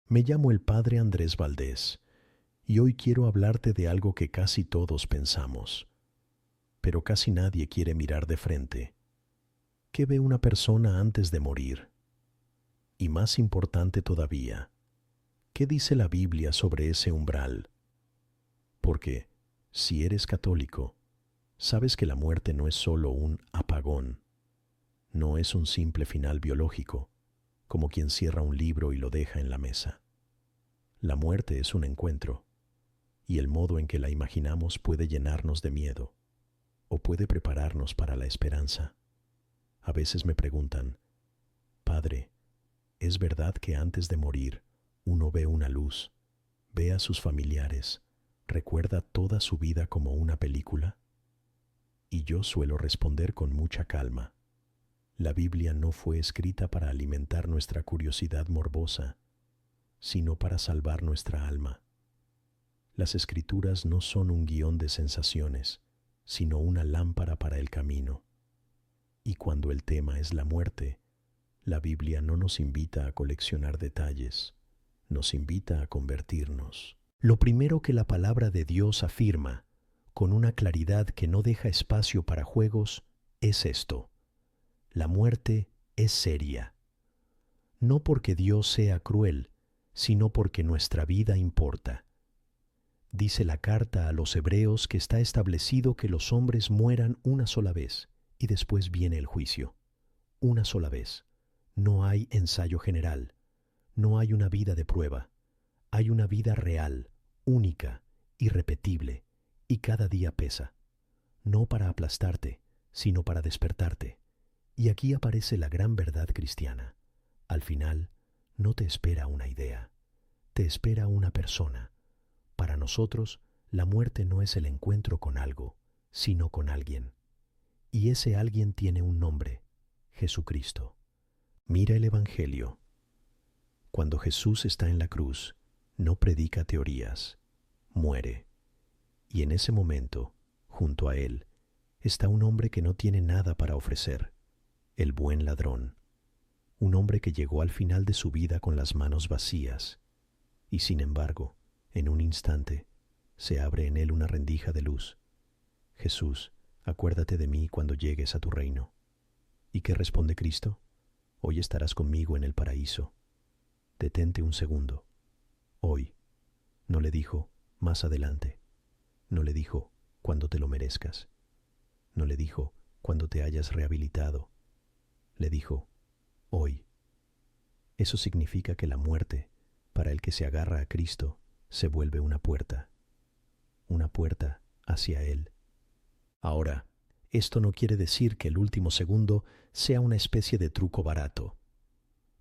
Me llamo el padre Andrés Valdés y hoy quiero hablarte de algo que casi todos pensamos, pero casi nadie quiere mirar de frente. ¿Qué ve una persona antes de morir? Y más importante todavía, ¿qué dice la Biblia sobre ese umbral? Porque, si eres católico, sabes que la muerte no es solo un apagón, no es un simple final biológico, como quien cierra un libro y lo deja en la mesa. La muerte es un encuentro, y el modo en que la imaginamos puede llenarnos de miedo, o puede prepararnos para la esperanza. A veces me preguntan, Padre, ¿es verdad que antes de morir uno ve una luz, ve a sus familiares, recuerda toda su vida como una película? Y yo suelo responder con mucha calma. La Biblia no fue escrita para alimentar nuestra curiosidad morbosa, sino para salvar nuestra alma. Las Escrituras no son un guión de sensaciones, sino una lámpara para el camino. Y cuando el tema es la muerte, la Biblia no nos invita a coleccionar detalles, nos invita a convertirnos. Lo primero que la palabra de Dios afirma, con una claridad que no deja espacio para juegos, es esto: la muerte es seria. No porque Dios sea cruel, sino porque nuestra vida importa. Dice la carta a los Hebreos que está establecido que los hombres mueran una sola vez y después viene el juicio. Una sola vez. No hay ensayo general. No hay una vida de prueba. Hay una vida real, única, irrepetible, y cada día pesa. No para aplastarte, sino para despertarte. Y aquí aparece la gran verdad cristiana. Al final, no te espera una idea, te espera una persona. Para nosotros, la muerte no es el encuentro con algo, sino con alguien. Y ese alguien tiene un nombre: Jesucristo. Mira el Evangelio. Cuando Jesús está en la cruz, no predica teorías, muere. Y en ese momento, junto a él, está un hombre que no tiene nada para ofrecer, el buen ladrón. Un hombre que llegó al final de su vida con las manos vacías, y sin embargo, en un instante, se abre en él una rendija de luz. Jesús, acuérdate de mí cuando llegues a tu reino. ¿Y qué responde Cristo? Hoy estarás conmigo en el paraíso. Detente un segundo. Hoy. No le dijo, más adelante. No le dijo, cuando te lo merezcas. No le dijo, cuando te hayas rehabilitado. Le dijo, hoy. Eso significa que la muerte, para el que se agarra a Cristo, se vuelve una puerta hacia Él. Ahora, esto no quiere decir que el último segundo sea una especie de truco barato.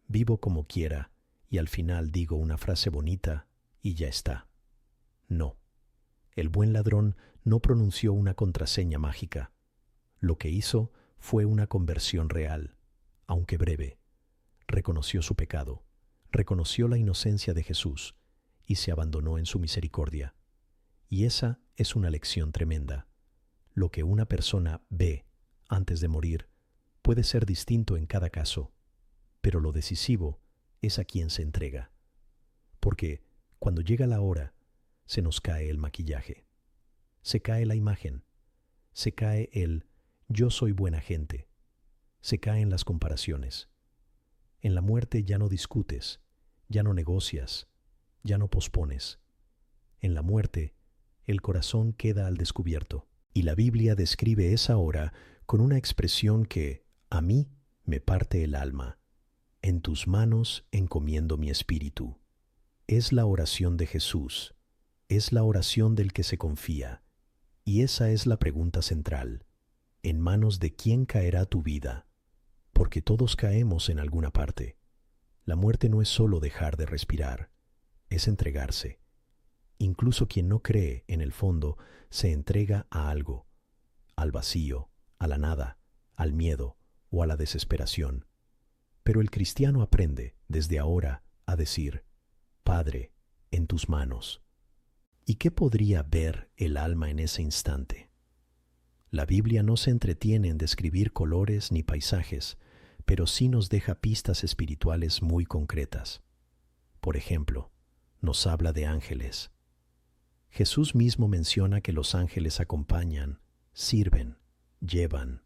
Vivo como quiera y al final digo una frase bonita y ya está. No, el buen ladrón no pronunció una contraseña mágica. Lo que hizo fue una conversión real, aunque breve. Reconoció su pecado, reconoció la inocencia de Jesús y se abandonó en su misericordia. Y esa es una lección tremenda. Lo que una persona ve antes de morir puede ser distinto en cada caso, pero lo decisivo es a quien se entrega. Porque cuando llega la hora, se nos cae el maquillaje, se cae la imagen, se cae el yo soy buena gente, se caen las comparaciones. En la muerte ya no discutes, ya no negocias, ya no pospones. En la muerte, el corazón queda al descubierto. Y la Biblia describe esa hora con una expresión que, a mí, me parte el alma. En tus manos encomiendo mi espíritu. Es la oración de Jesús. Es la oración del que se confía. Y esa es la pregunta central. ¿En manos de quién caerá tu vida? Porque todos caemos en alguna parte. La muerte no es solo dejar de respirar, es entregarse. Incluso quien no cree, en el fondo, se entrega a algo, al vacío, a la nada, al miedo o a la desesperación. Pero el cristiano aprende, desde ahora, a decir, Padre, en tus manos. ¿Y qué podría ver el alma en ese instante? La Biblia no se entretiene en describir colores ni paisajes, pero sí nos deja pistas espirituales muy concretas. por ejemplo, nos habla de ángeles. Jesús mismo menciona que los ángeles acompañan, sirven, llevan.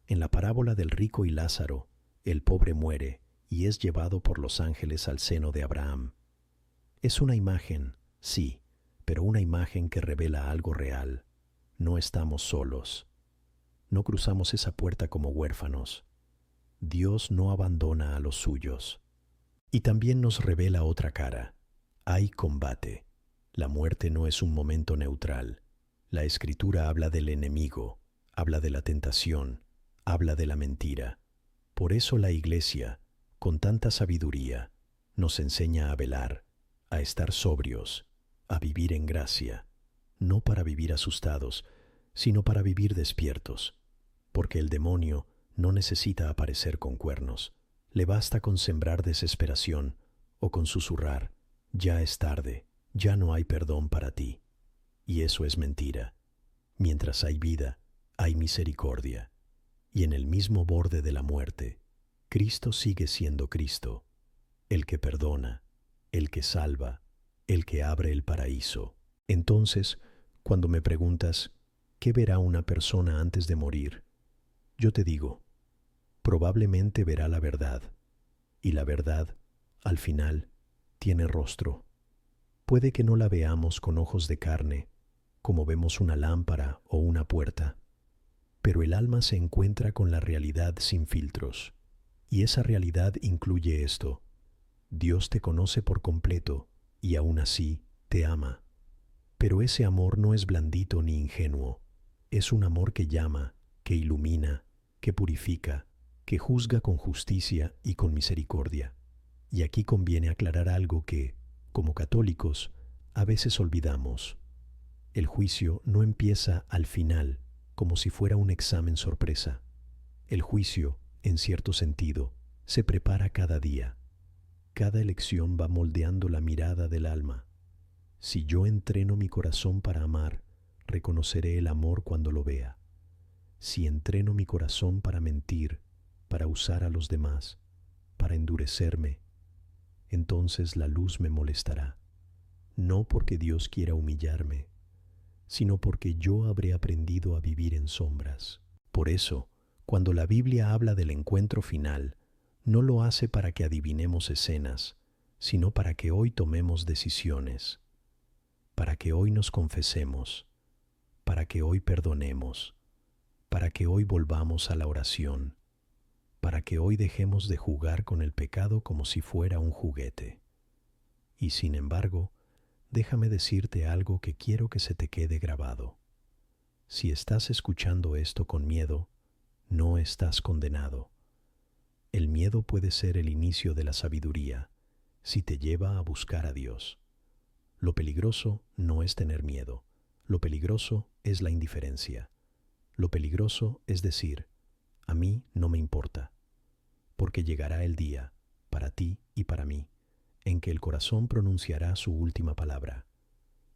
En la parábola del rico y Lázaro, el pobre muere y es llevado por los ángeles al seno de Abraham. Es una imagen, sí, pero una imagen que revela algo real. No estamos solos. No cruzamos esa puerta como huérfanos. Dios no abandona a los suyos. Y también nos revela otra cara. Hay combate. La muerte no es un momento neutral. La Escritura habla del enemigo, habla de la tentación, habla de la mentira. Por eso la Iglesia, con tanta sabiduría, nos enseña a velar, a estar sobrios, a vivir en gracia, no para vivir asustados, sino para vivir despiertos, porque el demonio no necesita aparecer con cuernos, le basta con sembrar desesperación o con susurrar, ya es tarde, ya no hay perdón para ti. Y eso es mentira. Mientras hay vida, hay misericordia. Y en el mismo borde de la muerte, Cristo sigue siendo Cristo, el que perdona, el que salva, el que abre el paraíso. Entonces, cuando me preguntas, ¿qué verá una persona antes de morir? Yo te digo, probablemente verá la verdad, y la verdad, al final, tiene rostro. Puede que no la veamos con ojos de carne, como vemos una lámpara o una puerta, pero el alma se encuentra con la realidad sin filtros. Y esa realidad incluye esto: Dios te conoce por completo y aún así te ama. Pero ese amor no es blandito ni ingenuo. Es un amor que llama, que ilumina, que purifica, que juzga con justicia y con misericordia. Y aquí conviene aclarar algo que, como católicos, a veces olvidamos. El juicio no empieza al final, como si fuera un examen sorpresa. El juicio, en cierto sentido, se prepara cada día. Cada elección va moldeando la mirada del alma. Si yo entreno mi corazón para amar, reconoceré el amor cuando lo vea. Si entreno mi corazón para mentir, para usar a los demás, para endurecerme, entonces la luz me molestará. No porque Dios quiera humillarme, sino porque yo habré aprendido a vivir en sombras. Por eso, cuando la Biblia habla del encuentro final, no lo hace para que adivinemos escenas, sino para que hoy tomemos decisiones, para que hoy nos confesemos, para que hoy perdonemos, para que hoy volvamos a la oración, para que hoy dejemos de jugar con el pecado como si fuera un juguete. Y sin embargo, déjame decirte algo que quiero que se te quede grabado. Si estás escuchando esto con miedo, no estás condenado. El miedo puede ser el inicio de la sabiduría, si te lleva a buscar a Dios. Lo peligroso no es tener miedo, lo peligroso es la indiferencia. Lo peligroso es decir, a mí no me importa, porque llegará el día, para ti y para mí, en que el corazón pronunciará su última palabra,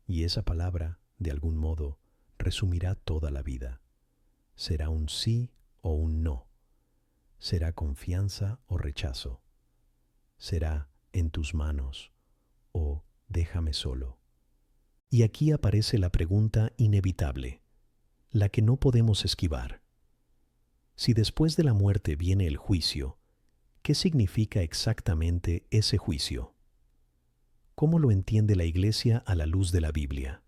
y esa palabra, de algún modo, resumirá toda la vida. Será un sí o un no. Será confianza o rechazo. Será en tus manos o déjame solo. Y aquí aparece la pregunta inevitable, la que no podemos esquivar. Si después de la muerte viene el juicio, ¿qué significa exactamente ese juicio? ¿Cómo lo entiende la Iglesia a la luz de la Biblia?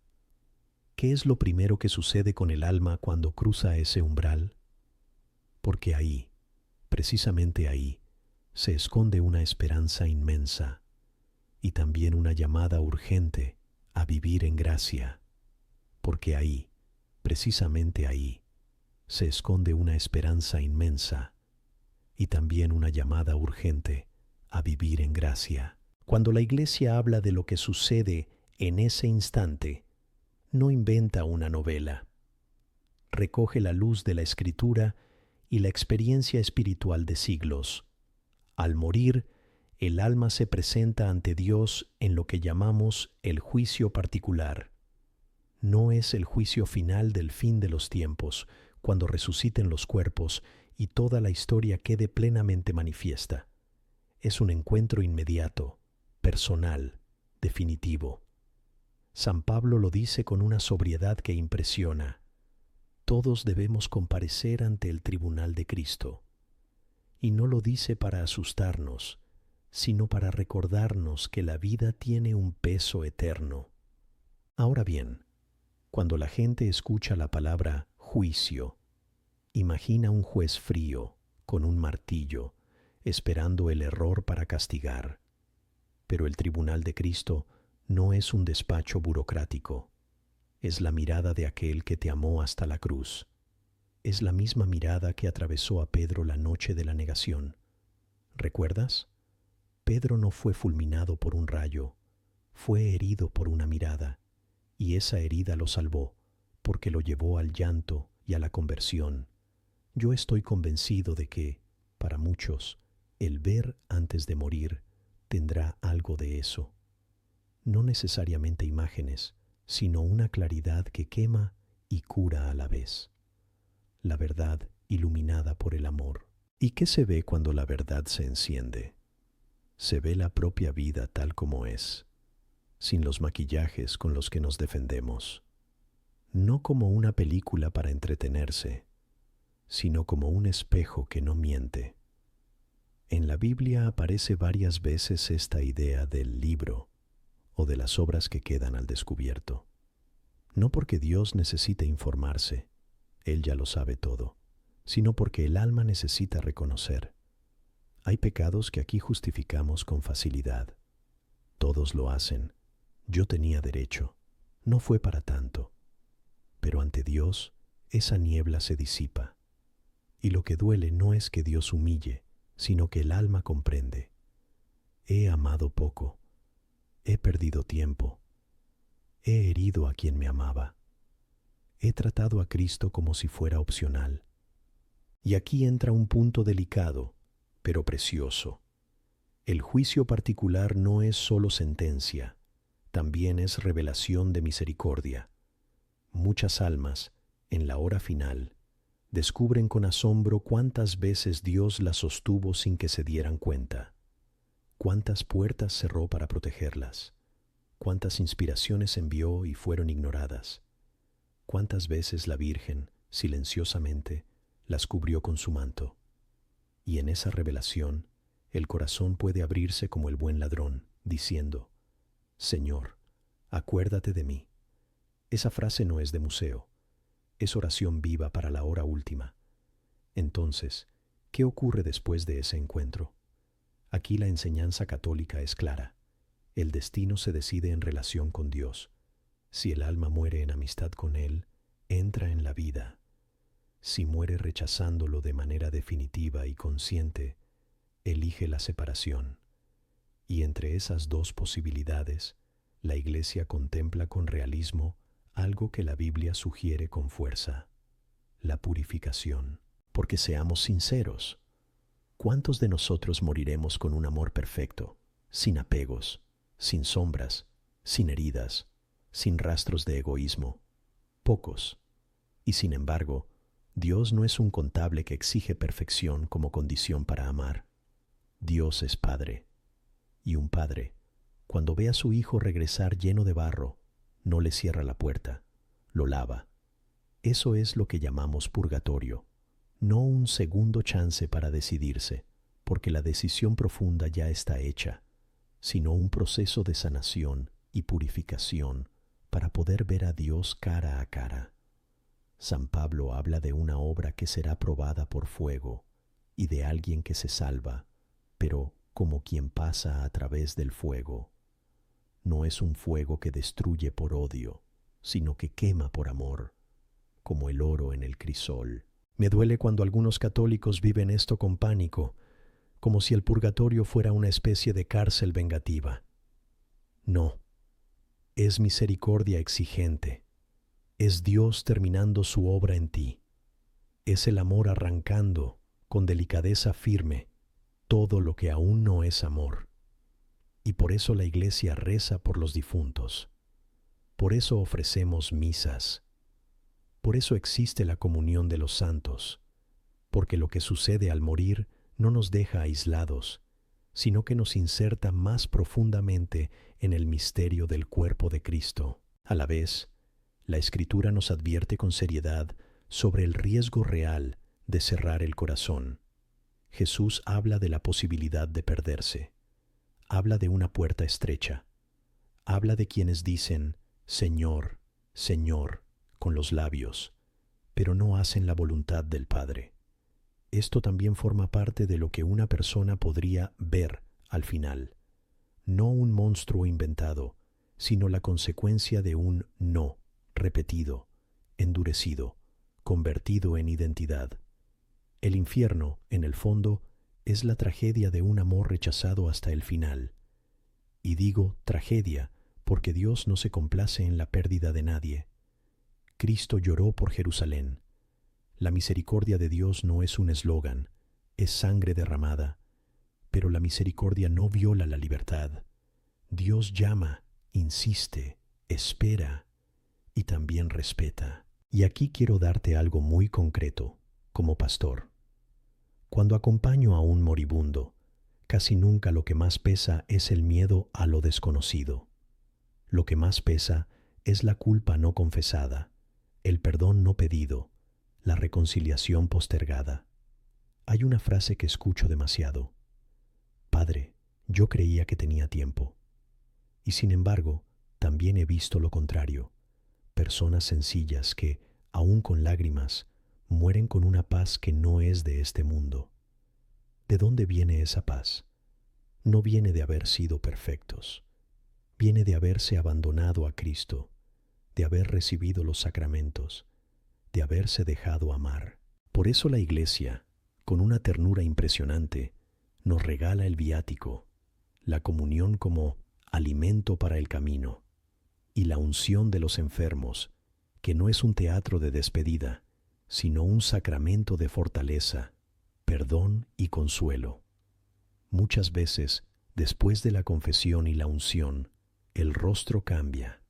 ¿Qué es lo primero que sucede con el alma cuando cruza ese umbral? Porque ahí, precisamente ahí, se esconde una esperanza inmensa y también una llamada urgente a vivir en gracia. Porque ahí, precisamente ahí, se esconde una esperanza inmensa y también una llamada urgente a vivir en gracia. Cuando la Iglesia habla de lo que sucede en ese instante, no inventa una novela. Recoge la luz de la Escritura y la experiencia espiritual de siglos. Al morir, el alma se presenta ante Dios en lo que llamamos el juicio particular. No es el juicio final del fin de los tiempos, cuando resuciten los cuerpos y toda la historia quede plenamente manifiesta. Es un encuentro inmediato, personal, definitivo. San Pablo lo dice con una sobriedad que impresiona. Todos debemos comparecer ante el tribunal de Cristo. Y no lo dice para asustarnos, sino para recordarnos que la vida tiene un peso eterno. Ahora bien, cuando la gente escucha la palabra juicio, imagina un juez frío, con un martillo, esperando el error para castigar. Pero el tribunal de Cristo no es un despacho burocrático. Es la mirada de aquel que te amó hasta la cruz. Es la misma mirada que atravesó a Pedro la noche de la negación. ¿Recuerdas? Pedro no fue fulminado por un rayo, fue herido por una mirada, y esa herida lo salvó, porque lo llevó al llanto y a la conversión. Yo estoy convencido de que, para muchos, el ver antes de morir tendrá algo de eso. No necesariamente imágenes, sino una claridad que quema y cura a la vez. La verdad iluminada por el amor. ¿Y qué se ve cuando la verdad se enciende? Se ve la propia vida tal como es, sin los maquillajes con los que nos defendemos. No como una película para entretenerse, sino como un espejo que no miente. En la Biblia aparece varias veces esta idea del libro o de las obras que quedan al descubierto. No porque Dios necesite informarse, Él ya lo sabe todo, sino porque el alma necesita reconocer. Hay pecados que aquí justificamos con facilidad. Todos lo hacen. Yo tenía derecho. No fue para tanto. Pero ante Dios, esa niebla se disipa. Y lo que duele no es que Dios humille, sino que el alma comprende. He amado poco. He perdido tiempo. He herido a quien me amaba. He tratado a Cristo como si fuera opcional. Y aquí entra un punto delicado, pero precioso. El juicio particular no es solo sentencia, también es revelación de misericordia. Muchas almas, en la hora final, descubren con asombro cuántas veces Dios las sostuvo sin que se dieran cuenta, cuántas puertas cerró para protegerlas, cuántas inspiraciones envió y fueron ignoradas, cuántas veces la Virgen, silenciosamente, las cubrió con su manto. Y en esa revelación, el corazón puede abrirse como el buen ladrón, diciendo: Señor, acuérdate de mí. Esa frase no es de museo, es oración viva para la hora última. Entonces, ¿qué ocurre después de ese encuentro? Aquí la enseñanza católica es clara. El destino se decide en relación con Dios. Si el alma muere en amistad con Él, entra en la vida. Si muere rechazándolo de manera definitiva y consciente, elige la separación. Y entre esas dos posibilidades, la Iglesia contempla con realismo algo que la Biblia sugiere con fuerza: la purificación. Porque seamos sinceros, ¿cuántos de nosotros moriremos con un amor perfecto, sin apegos, sin sombras, sin heridas, sin rastros de egoísmo? Pocos. Y sin embargo, Dios no es un contable que exige perfección como condición para amar. Dios es Padre. Y un padre, cuando ve a su hijo regresar lleno de barro, no le cierra la puerta, lo lava. Eso es lo que llamamos purgatorio, no un segundo chance para decidirse, porque la decisión profunda ya está hecha, sino un proceso de sanación y purificación para poder ver a Dios cara a cara. San Pablo habla de una obra que será probada por fuego y de alguien que se salva, pero como quien pasa a través del fuego. No es un fuego que destruye por odio, sino que quema por amor, como el oro en el crisol. Me duele cuando algunos católicos viven esto con pánico, como si el purgatorio fuera una especie de cárcel vengativa. No, es misericordia exigente. Es Dios terminando su obra en ti. Es el amor arrancando, con delicadeza firme, todo lo que aún no es amor. Y por eso la Iglesia reza por los difuntos. Por eso ofrecemos misas. Por eso existe la comunión de los santos. Porque lo que sucede al morir no nos deja aislados, sino que nos inserta más profundamente en el misterio del cuerpo de Cristo. A la vez, la Escritura nos advierte con seriedad sobre el riesgo real de cerrar el corazón. Jesús habla de la posibilidad de perderse. Habla de una puerta estrecha. Habla de quienes dicen, Señor, Señor, con los labios, pero no hacen la voluntad del Padre. Esto también forma parte de lo que una persona podría ver al final. No un monstruo inventado, sino la consecuencia de un no repetido, endurecido, convertido en identidad. El infierno, en el fondo, es la tragedia de un amor rechazado hasta el final. Y digo tragedia porque Dios no se complace en la pérdida de nadie. Cristo lloró por Jerusalén. La misericordia de Dios no es un eslogan, es sangre derramada. Pero la misericordia no viola la libertad. Dios llama, insiste, espera y también respeta. Y aquí quiero darte algo muy concreto, como pastor. Cuando acompaño a un moribundo, casi nunca lo que más pesa es el miedo a lo desconocido. Lo que más pesa es la culpa no confesada, el perdón no pedido, la reconciliación postergada. Hay una frase que escucho demasiado. Padre, yo creía que tenía tiempo. Y sin embargo, también he visto lo contrario. Personas sencillas que, aun con lágrimas, mueren con una paz que no es de este mundo. ¿De dónde viene esa paz? No viene de haber sido perfectos. Viene de haberse abandonado a Cristo, de haber recibido los sacramentos, de haberse dejado amar. Por eso la Iglesia, con una ternura impresionante, nos regala el viático, la comunión como alimento para el camino, y la unción de los enfermos, que no es un teatro de despedida, sino un sacramento de fortaleza, perdón y consuelo. Muchas veces, después de la confesión y la unción, el rostro cambia.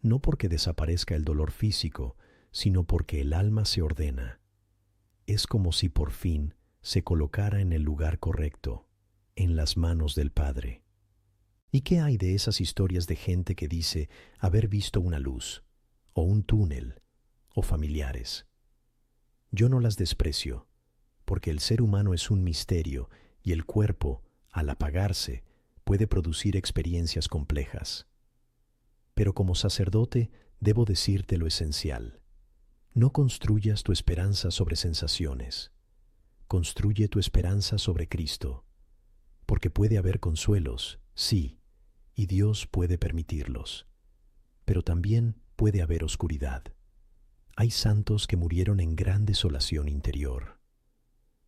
No porque desaparezca el dolor físico, sino porque el alma se ordena. Es como si por fin se colocara en el lugar correcto, en las manos del Padre. ¿Y qué hay de esas historias de gente que dice haber visto una luz, o un túnel, o familiares? Yo no las desprecio, porque el ser humano es un misterio y el cuerpo, al apagarse, puede producir experiencias complejas. Pero como sacerdote debo decirte lo esencial. No construyas tu esperanza sobre sensaciones. Construye tu esperanza sobre Cristo, porque puede haber consuelos, sí, y Dios puede permitirlos. Pero también puede haber oscuridad. Hay santos que murieron en gran desolación interior.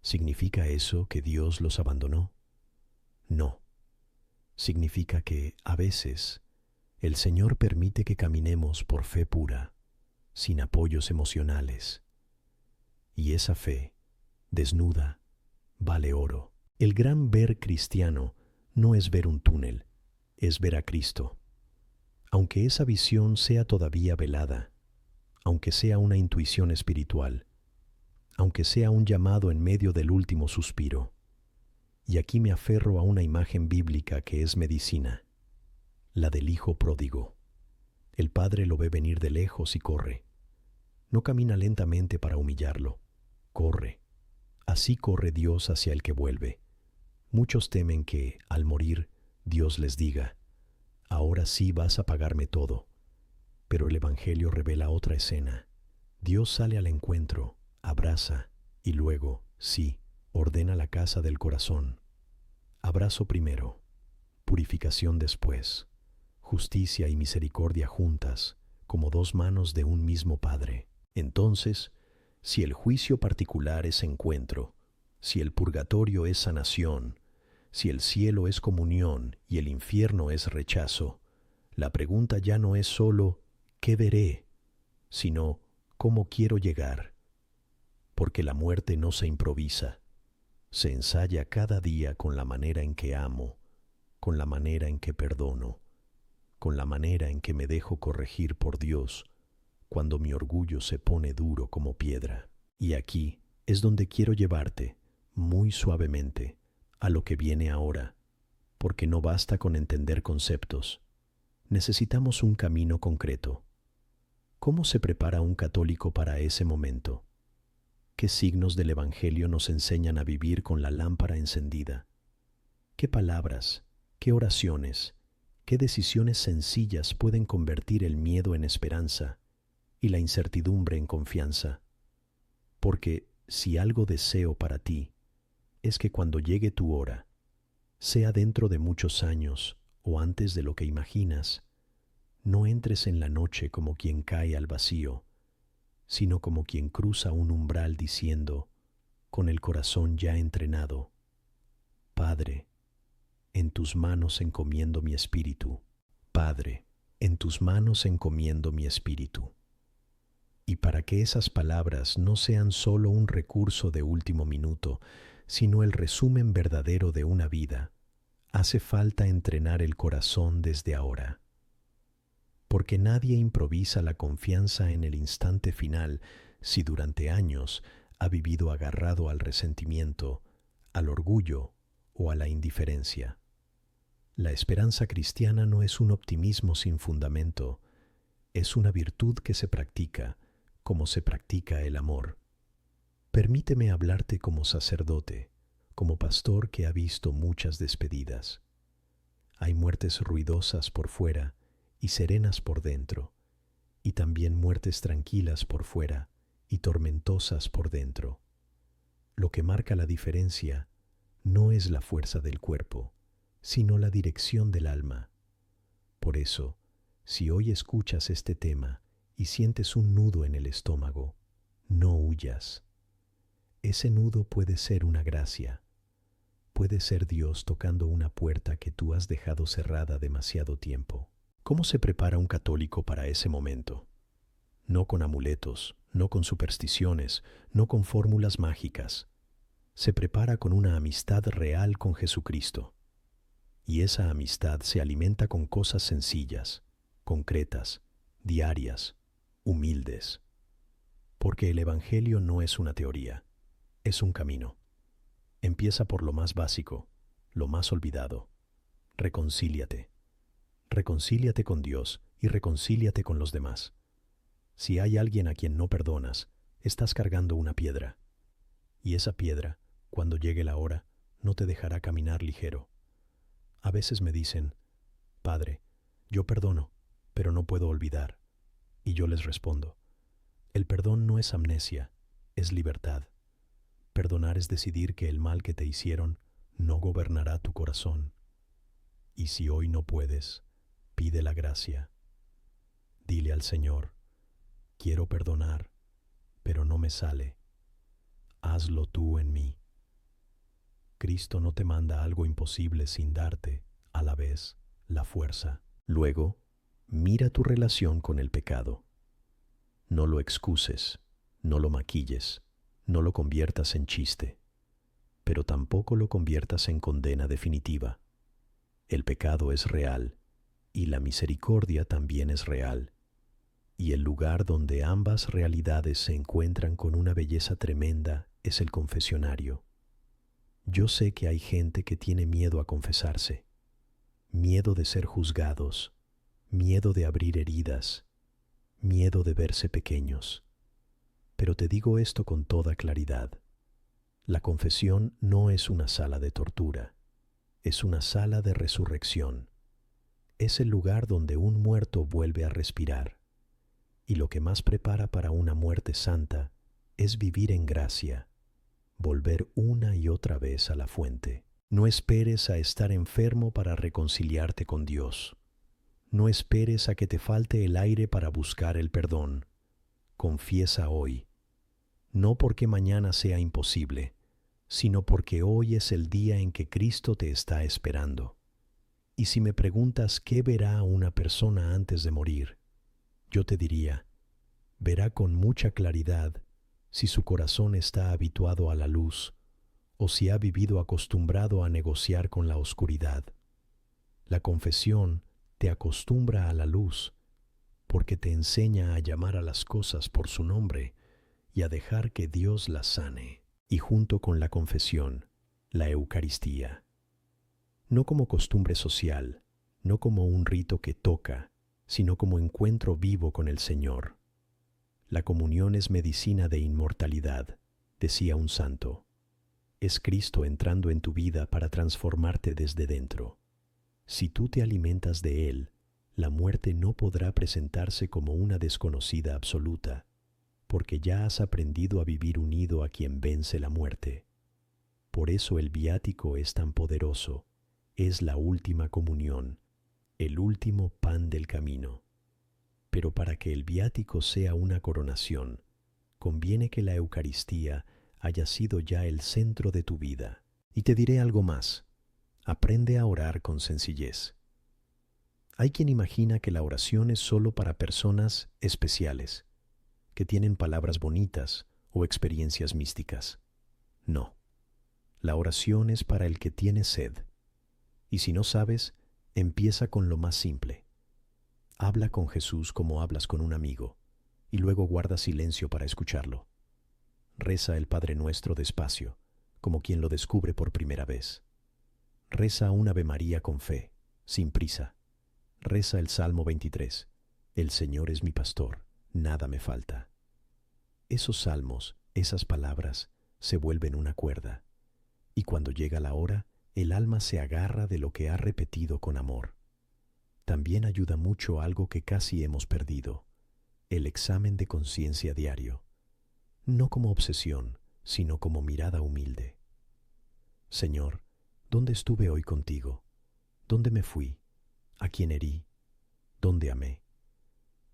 ¿Significa eso que Dios los abandonó? No. Significa que, a veces, el Señor permite que caminemos por fe pura, sin apoyos emocionales. Y esa fe, desnuda, vale oro. El gran ver cristiano no es ver un túnel, es ver a Cristo. Aunque esa visión sea todavía velada, aunque sea una intuición espiritual, aunque sea un llamado en medio del último suspiro. Y aquí me aferro a una imagen bíblica que es medicina, la del hijo pródigo. El padre lo ve venir de lejos y corre. No camina lentamente para humillarlo, corre. Así corre Dios hacia el que vuelve. Muchos temen que, al morir, Dios les diga, ahora sí vas a pagarme todo. Pero el Evangelio revela otra escena. Dios sale al encuentro, abraza y luego, sí, ordena la casa del corazón. Abrazo primero, purificación después, justicia y misericordia juntas, como dos manos de un mismo Padre. Entonces, si el juicio particular es encuentro, si el purgatorio es sanación, si el cielo es comunión y el infierno es rechazo, la pregunta ya no es sólo ¿qué veré?, sino ¿cómo quiero llegar? Porque la muerte no se improvisa, se ensaya cada día con la manera en que amo, con la manera en que perdono, con la manera en que me dejo corregir por Dios cuando mi orgullo se pone duro como piedra. Y aquí es donde quiero llevarte, muy suavemente, a lo que viene ahora, porque no basta con entender conceptos. Necesitamos un camino concreto. ¿Cómo se prepara un católico para ese momento? ¿Qué signos del Evangelio nos enseñan a vivir con la lámpara encendida? ¿Qué palabras, qué oraciones, qué decisiones sencillas pueden convertir el miedo en esperanza y la incertidumbre en confianza? Porque si algo deseo para ti, es que cuando llegue tu hora, sea dentro de muchos años o antes de lo que imaginas, no entres en la noche como quien cae al vacío, sino como quien cruza un umbral diciendo, con el corazón ya entrenado, Padre, en tus manos encomiendo mi espíritu. Padre, en tus manos encomiendo mi espíritu. Y para que esas palabras no sean solo un recurso de último minuto, sino el resumen verdadero de una vida, hace falta entrenar el corazón desde ahora. Porque nadie improvisa la confianza en el instante final si durante años ha vivido agarrado al resentimiento, al orgullo o a la indiferencia. La esperanza cristiana no es un optimismo sin fundamento, es una virtud que se practica como se practica el amor. Permíteme hablarte como sacerdote, como pastor que ha visto muchas despedidas. Hay muertes ruidosas por fuera y serenas por dentro, y también muertes tranquilas por fuera y tormentosas por dentro. Lo que marca la diferencia no es la fuerza del cuerpo, sino la dirección del alma. Por eso, si hoy escuchas este tema y sientes un nudo en el estómago, no huyas. Ese nudo puede ser una gracia, puede ser Dios tocando una puerta que tú has dejado cerrada demasiado tiempo. ¿Cómo se prepara un católico para ese momento? No con amuletos, no con supersticiones, no con fórmulas mágicas. Se prepara con una amistad real con Jesucristo. Y esa amistad se alimenta con cosas sencillas, concretas, diarias, humildes. Porque el Evangelio no es una teoría, es un camino. Empieza por lo más básico, lo más olvidado. Reconcíliate. Reconcíliate con Dios y reconcíliate con los demás. Si hay alguien a quien no perdonas, estás cargando una piedra. Y esa piedra, cuando llegue la hora, no te dejará caminar ligero. A veces me dicen, Padre, yo perdono, pero no puedo olvidar. Y yo les respondo, el perdón no es amnesia, es libertad. Perdonar es decidir que el mal que te hicieron no gobernará tu corazón. Y si hoy no puedes, pide la gracia. Dile al Señor, quiero perdonar, pero no me sale. Hazlo tú en mí. Cristo no te manda algo imposible sin darte, a la vez, la fuerza. Luego, mira tu relación con el pecado. No lo excuses, no lo maquilles, no lo conviertas en chiste, pero tampoco lo conviertas en condena definitiva. El pecado es real y la misericordia también es real, y el lugar donde ambas realidades se encuentran con una belleza tremenda es el confesionario. Yo sé que hay gente que tiene miedo a confesarse, miedo de ser juzgados, miedo de abrir heridas, miedo de verse pequeños. Pero te digo esto con toda claridad. La confesión no es una sala de tortura, es una sala de resurrección. Es el lugar donde un muerto vuelve a respirar. Y lo que más prepara para una muerte santa es vivir en gracia, volver una y otra vez a la fuente. No esperes a estar enfermo para reconciliarte con Dios. No esperes a que te falte el aire para buscar el perdón. Confiesa hoy. No porque mañana sea imposible, sino porque hoy es el día en que Cristo te está esperando. Y si me preguntas qué verá una persona antes de morir, yo te diría, verá con mucha claridad si su corazón está habituado a la luz o si ha vivido acostumbrado a negociar con la oscuridad. La confesión te acostumbra a la luz porque te enseña a llamar a las cosas por su nombre y a dejar que Dios las sane. Y junto con la confesión, la Eucaristía. No como costumbre social, no como un rito que toca, sino como encuentro vivo con el Señor. La comunión es medicina de inmortalidad, decía un santo. Es Cristo entrando en tu vida para transformarte desde dentro. Si tú te alimentas de Él, la muerte no podrá presentarse como una desconocida absoluta, porque ya has aprendido a vivir unido a quien vence la muerte. Por eso el viático es tan poderoso, es la última comunión, el último pan del camino. Pero para que el viático sea una coronación, conviene que la Eucaristía haya sido ya el centro de tu vida. Y te diré algo más, aprende a orar con sencillez. Hay quien imagina que la oración es solo para personas especiales, que tienen palabras bonitas o experiencias místicas. No, la oración es para el que tiene sed. Y si no sabes, empieza con lo más simple. Habla con Jesús como hablas con un amigo, y luego guarda silencio para escucharlo. Reza el Padre Nuestro despacio, como quien lo descubre por primera vez. Reza un Ave María con fe, sin prisa. Reza el Salmo 23. El Señor es mi pastor, nada me falta. Esos salmos, esas palabras, se vuelven una cuerda, y cuando llega la hora, el alma se agarra de lo que ha repetido con amor. También ayuda mucho algo que casi hemos perdido, el examen de conciencia diario, no como obsesión, sino como mirada humilde. Señor, ¿dónde estuve hoy contigo? ¿Dónde me fui? ¿A quién herí? ¿Dónde amé?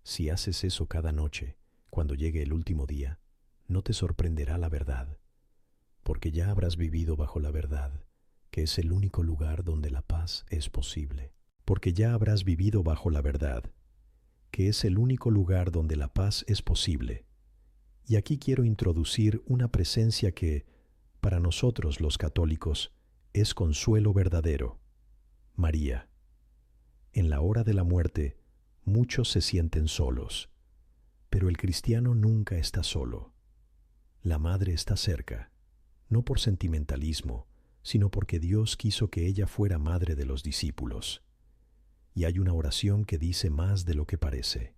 Si haces eso cada noche, cuando llegue el último día, no te sorprenderá la verdad, porque ya habrás vivido bajo la verdad, que es el único lugar donde la paz es posible. Porque ya habrás vivido bajo la verdad, que es el único lugar donde la paz es posible. Y aquí quiero introducir una presencia que, para nosotros los católicos, es consuelo verdadero: María. En la hora de la muerte, muchos se sienten solos, pero el cristiano nunca está solo. La Madre está cerca, no por sentimentalismo, sino porque Dios quiso que ella fuera madre de los discípulos. Y hay una oración que dice más de lo que parece.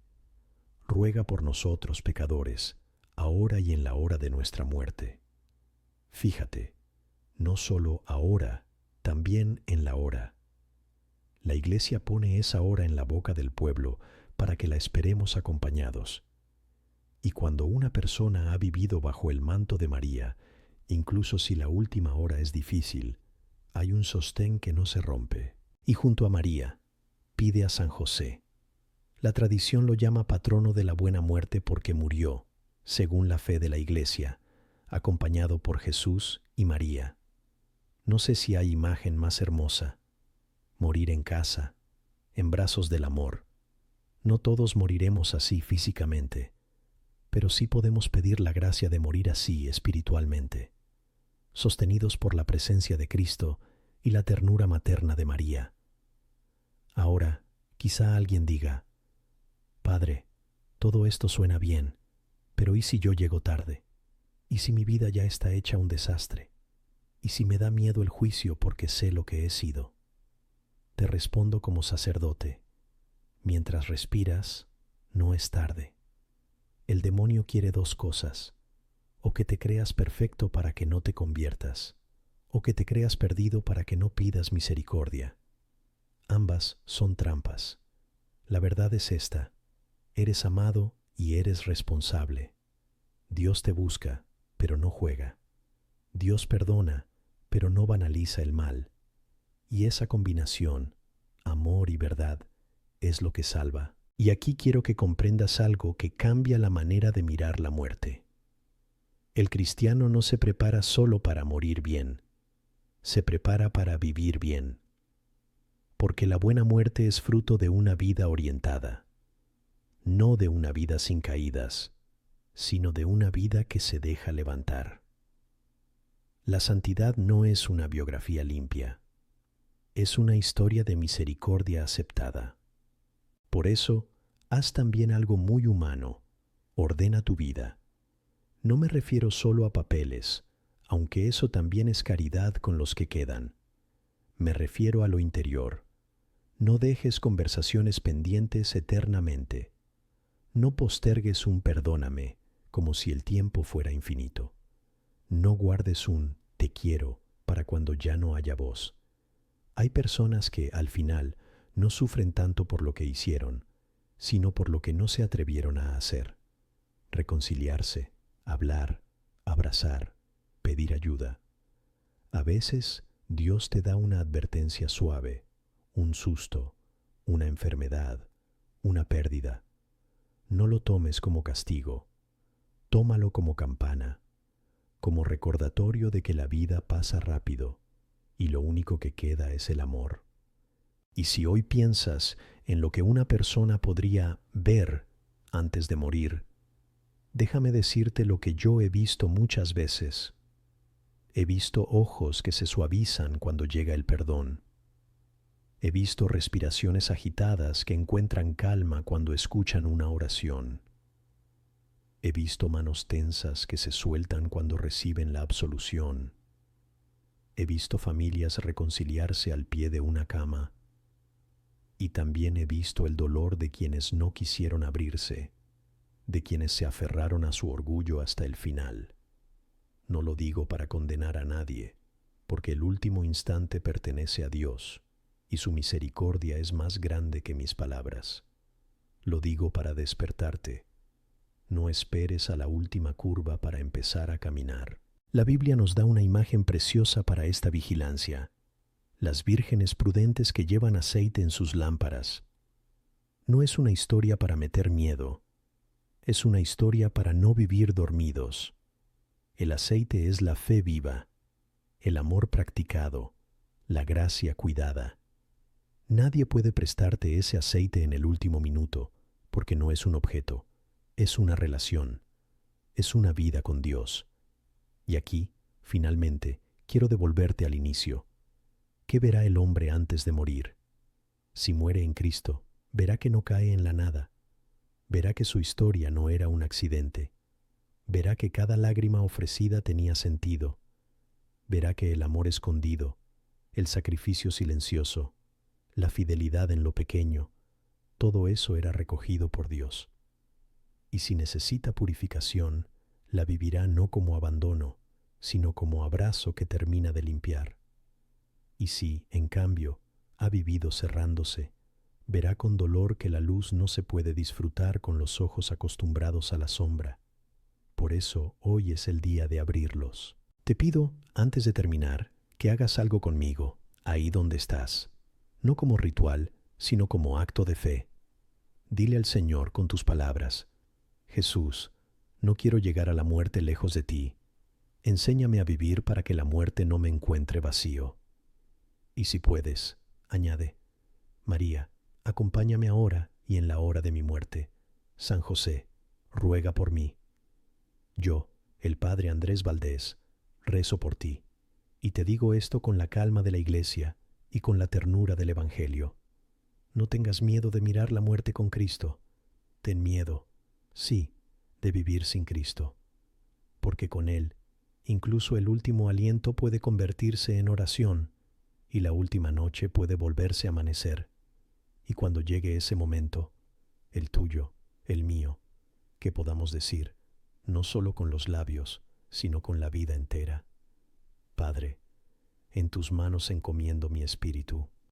Ruega por nosotros pecadores, ahora y en la hora de nuestra muerte. Fíjate, no solo ahora, también en la hora. La Iglesia pone esa hora en la boca del pueblo para que la esperemos acompañados. Y cuando una persona ha vivido bajo el manto de María, incluso si la última hora es difícil, hay un sostén que no se rompe. Y junto a María, pide a San José. La tradición lo llama patrono de la buena muerte porque murió, según la fe de la Iglesia, acompañado por Jesús y María. No sé si hay imagen más hermosa. Morir en casa, en brazos del amor. No todos moriremos así físicamente, pero sí podemos pedir la gracia de morir así espiritualmente, sostenidos por la presencia de Cristo y la ternura materna de María. Ahora, quizá alguien diga: Padre, todo esto suena bien, pero ¿y si yo llego tarde? ¿Y si mi vida ya está hecha un desastre? ¿Y si me da miedo el juicio porque sé lo que he sido? Te respondo como sacerdote: mientras respiras, no es tarde. El demonio quiere dos cosas: o que te creas perfecto para que no te conviertas, o que te creas perdido para que no pidas misericordia. Ambas son trampas. La verdad es esta: eres amado y eres responsable. Dios te busca, pero no juega. Dios perdona, pero no banaliza el mal. Y esa combinación, amor y verdad, es lo que salva. Y aquí quiero que comprendas algo que cambia la manera de mirar la muerte. El cristiano no se prepara solo para morir bien, se prepara para vivir bien. Porque la buena muerte es fruto de una vida orientada, no de una vida sin caídas, sino de una vida que se deja levantar. La santidad no es una biografía limpia, es una historia de misericordia aceptada. Por eso, haz también algo muy humano: ordena tu vida. No me refiero solo a papeles, aunque eso también es caridad con los que quedan. Me refiero a lo interior. No dejes conversaciones pendientes eternamente. No postergues un perdóname como si el tiempo fuera infinito. No guardes un te quiero para cuando ya no haya voz. Hay personas que, al final, no sufren tanto por lo que hicieron, sino por lo que no se atrevieron a hacer. Reconciliarse, hablar, abrazar, pedir ayuda. A veces, Dios te da una advertencia suave, un susto, una enfermedad, una pérdida. No lo tomes como castigo, tómalo como campana, como recordatorio de que la vida pasa rápido y lo único que queda es el amor. Y si hoy piensas en lo que una persona podría ver antes de morir, déjame decirte lo que yo he visto muchas veces. He visto ojos que se suavizan cuando llega el perdón. He visto respiraciones agitadas que encuentran calma cuando escuchan una oración. He visto manos tensas que se sueltan cuando reciben la absolución. He visto familias reconciliarse al pie de una cama. Y también he visto el dolor de quienes no quisieron abrirse, de quienes se aferraron a su orgullo hasta el final. No lo digo para condenar a nadie, porque el último instante pertenece a Dios, y su misericordia es más grande que mis palabras. Lo digo para despertarte. No esperes a la última curva para empezar a caminar. La Biblia nos da una imagen preciosa para esta vigilancia. Las vírgenes prudentes que llevan aceite en sus lámparas. No es una historia para meter miedo. Es una historia para no vivir dormidos. El aceite es la fe viva, el amor practicado, la gracia cuidada. Nadie puede prestarte ese aceite en el último minuto, porque no es un objeto, es una relación, es una vida con Dios. Y aquí, finalmente, quiero devolverte al inicio. ¿Qué verá el hombre antes de morir? Si muere en Cristo, verá que no cae en la nada. Verá que su historia no era un accidente. Verá que cada lágrima ofrecida tenía sentido. Verá que el amor escondido, el sacrificio silencioso, la fidelidad en lo pequeño, todo eso era recogido por Dios. Y si necesita purificación, la vivirá no como abandono, sino como abrazo que termina de limpiar. Y si, en cambio, ha vivido cerrándose, verá con dolor que la luz no se puede disfrutar con los ojos acostumbrados a la sombra. Por eso hoy es el día de abrirlos. Te pido, antes de terminar, que hagas algo conmigo, ahí donde estás, no como ritual, sino como acto de fe. Dile al Señor con tus palabras: Jesús, no quiero llegar a la muerte lejos de ti. Enséñame a vivir para que la muerte no me encuentre vacío. Y si puedes, añade: María, acompáñame ahora y en la hora de mi muerte. San José, ruega por mí. Yo, el Padre Andrés Valdés, rezo por ti, y te digo esto con la calma de la Iglesia y con la ternura del Evangelio. No tengas miedo de mirar la muerte con Cristo. Ten miedo, sí, de vivir sin Cristo, porque con Él, incluso el último aliento puede convertirse en oración, y la última noche puede volverse amanecer. Y cuando llegue ese momento, el tuyo, el mío, que podamos decir, no solo con los labios, sino con la vida entera: Padre, en tus manos encomiendo mi espíritu.